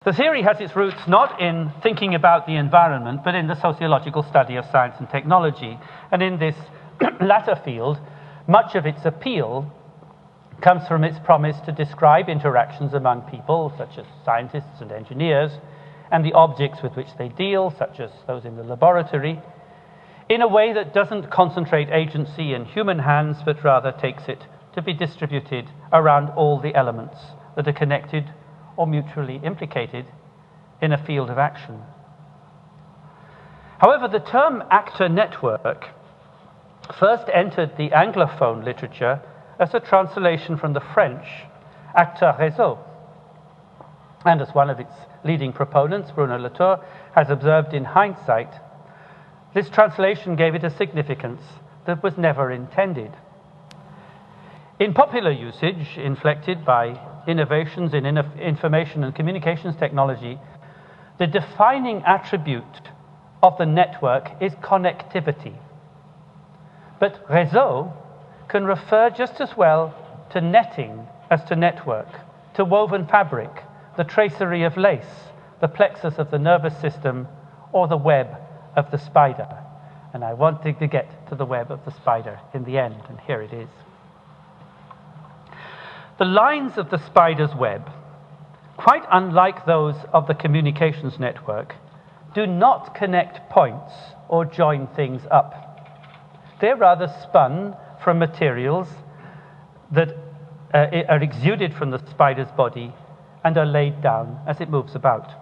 The theory has its roots not in thinking about the environment, but in the sociological study of science and technology. And in this latter field, much of its appeal comes from its promise to describe interactions among people, such as scientists and engineers, and the objects with which they deal, such as those in the laboratory, in a way that doesn't concentrate agency in human hands, but rather takes it to be distributed around all the elements that are connected or mutually implicated in a field of action. However, the term actor network first entered the Anglophone literature as a translation from the French acteur réseau. And as one of its leading proponents, Bruno Latour, has observed in hindsight, this translation gave it a significance that was never intended. In popular usage, inflected by innovations in information and communications technology, the defining attribute of the network is connectivity. But réseau can refer just as well to netting as to network, to woven fabric, the tracery of lace, the plexus of the nervous system, or the web of the spider. And I wanted to get to the web of the spider in the end, and here it is. The lines of the spider's web, quite unlike those of the communications network, do not connect points or join things up. They're rather spun from materials that are exuded from the spider's body and are laid down as it moves about.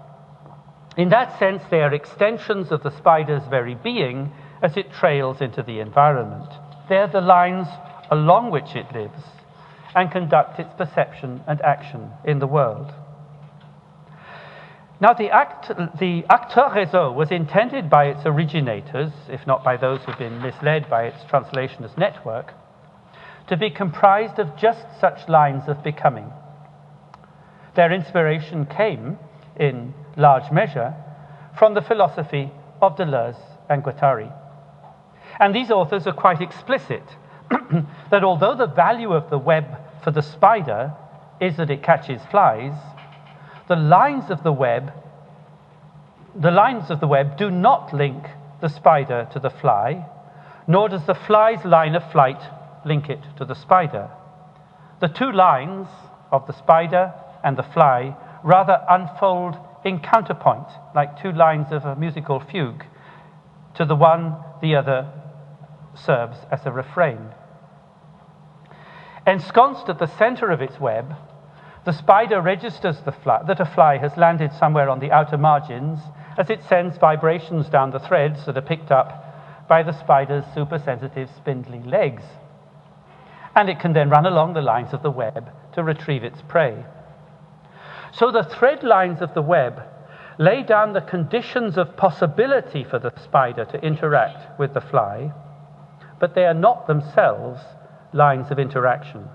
In that sense, they are extensions of the spider's very being as it trails into the environment. They're the lines along which it lives and conduct its perception and action in the world. Now, the acteur réseau was intended by its originators, if not by those who've been misled by its translation as network, to be comprised of just such lines of becoming. Their inspiration came, in large measure, from the philosophy of Deleuze and Guattari. And these authors are quite explicit that although the value of the web for the spider is that it catches flies, the lines of the web do not link the spider to the fly, nor does the fly's line of flight link it to the spider. The two lines of the spider and the fly rather unfold in counterpoint, like two lines of a musical fugue. To the one, the other serves as a refrain. Ensconced at the center of its web, the spider registers that a fly has landed somewhere on the outer margins as it sends vibrations down the threads that are picked up by the spider's supersensitive spindly legs. And it can then run along the lines of the web to retrieve its prey. So the thread lines of the web lay down the conditions of possibility for the spider to interact with the fly, but they are not themselves lines of interaction.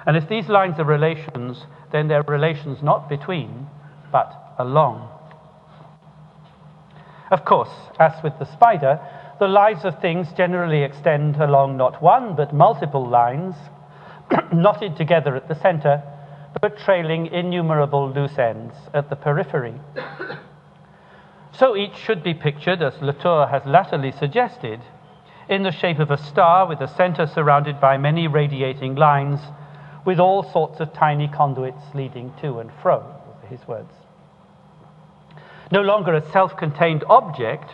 And if these lines are relations, then they're relations not between, but along. Of course, as with the spider, the lives of things generally extend along not one, but multiple lines, knotted together at the center, but trailing innumerable loose ends at the periphery. So each should be pictured, as Latour has latterly suggested, in the shape of a star with a center surrounded by many radiating lines, with all sorts of tiny conduits leading to and fro, those are his words. No longer a self-contained object,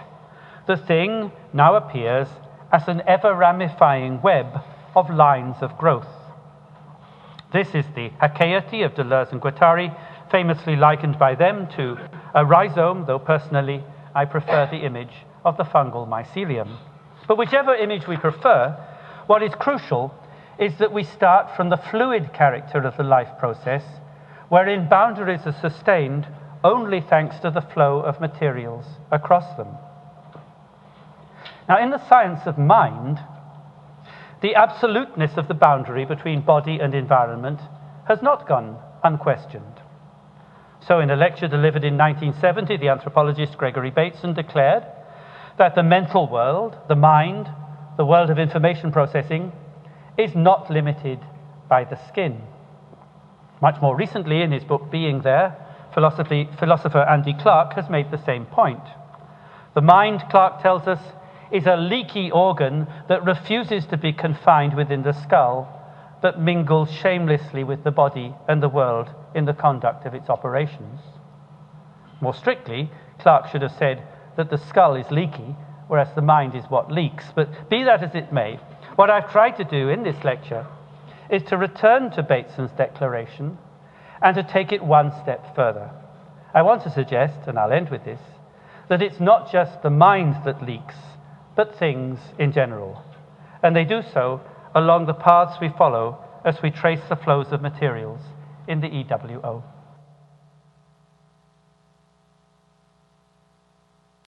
the thing now appears as an ever-ramifying web of lines of growth. This is the hakeity of Deleuze and Guattari, famously likened by them to a rhizome, though personally I prefer the image of the fungal mycelium. But whichever image we prefer, what is crucial is that we start from the fluid character of the life process, wherein boundaries are sustained only thanks to the flow of materials across them. Now, in the science of mind, the absoluteness of the boundary between body and environment has not gone unquestioned. So in a lecture delivered in 1970, the anthropologist Gregory Bateson declared that the mental world, the mind, the world of information processing, is not limited by the skin. Much more recently, in his book Being There, philosopher Andy Clark has made the same point. The mind, Clark tells us, is a leaky organ that refuses to be confined within the skull, but mingles shamelessly with the body and the world in the conduct of its operations. More strictly, Clark should have said that the skull is leaky, whereas the mind is what leaks. But be that as it may, what I've tried to do in this lecture is to return to Bateson's declaration and to take it one step further. I want to suggest, and I'll end with this, that it's not just the mind that leaks, but things in general. And they do so along the paths we follow as we trace the flows of materials in the EWO.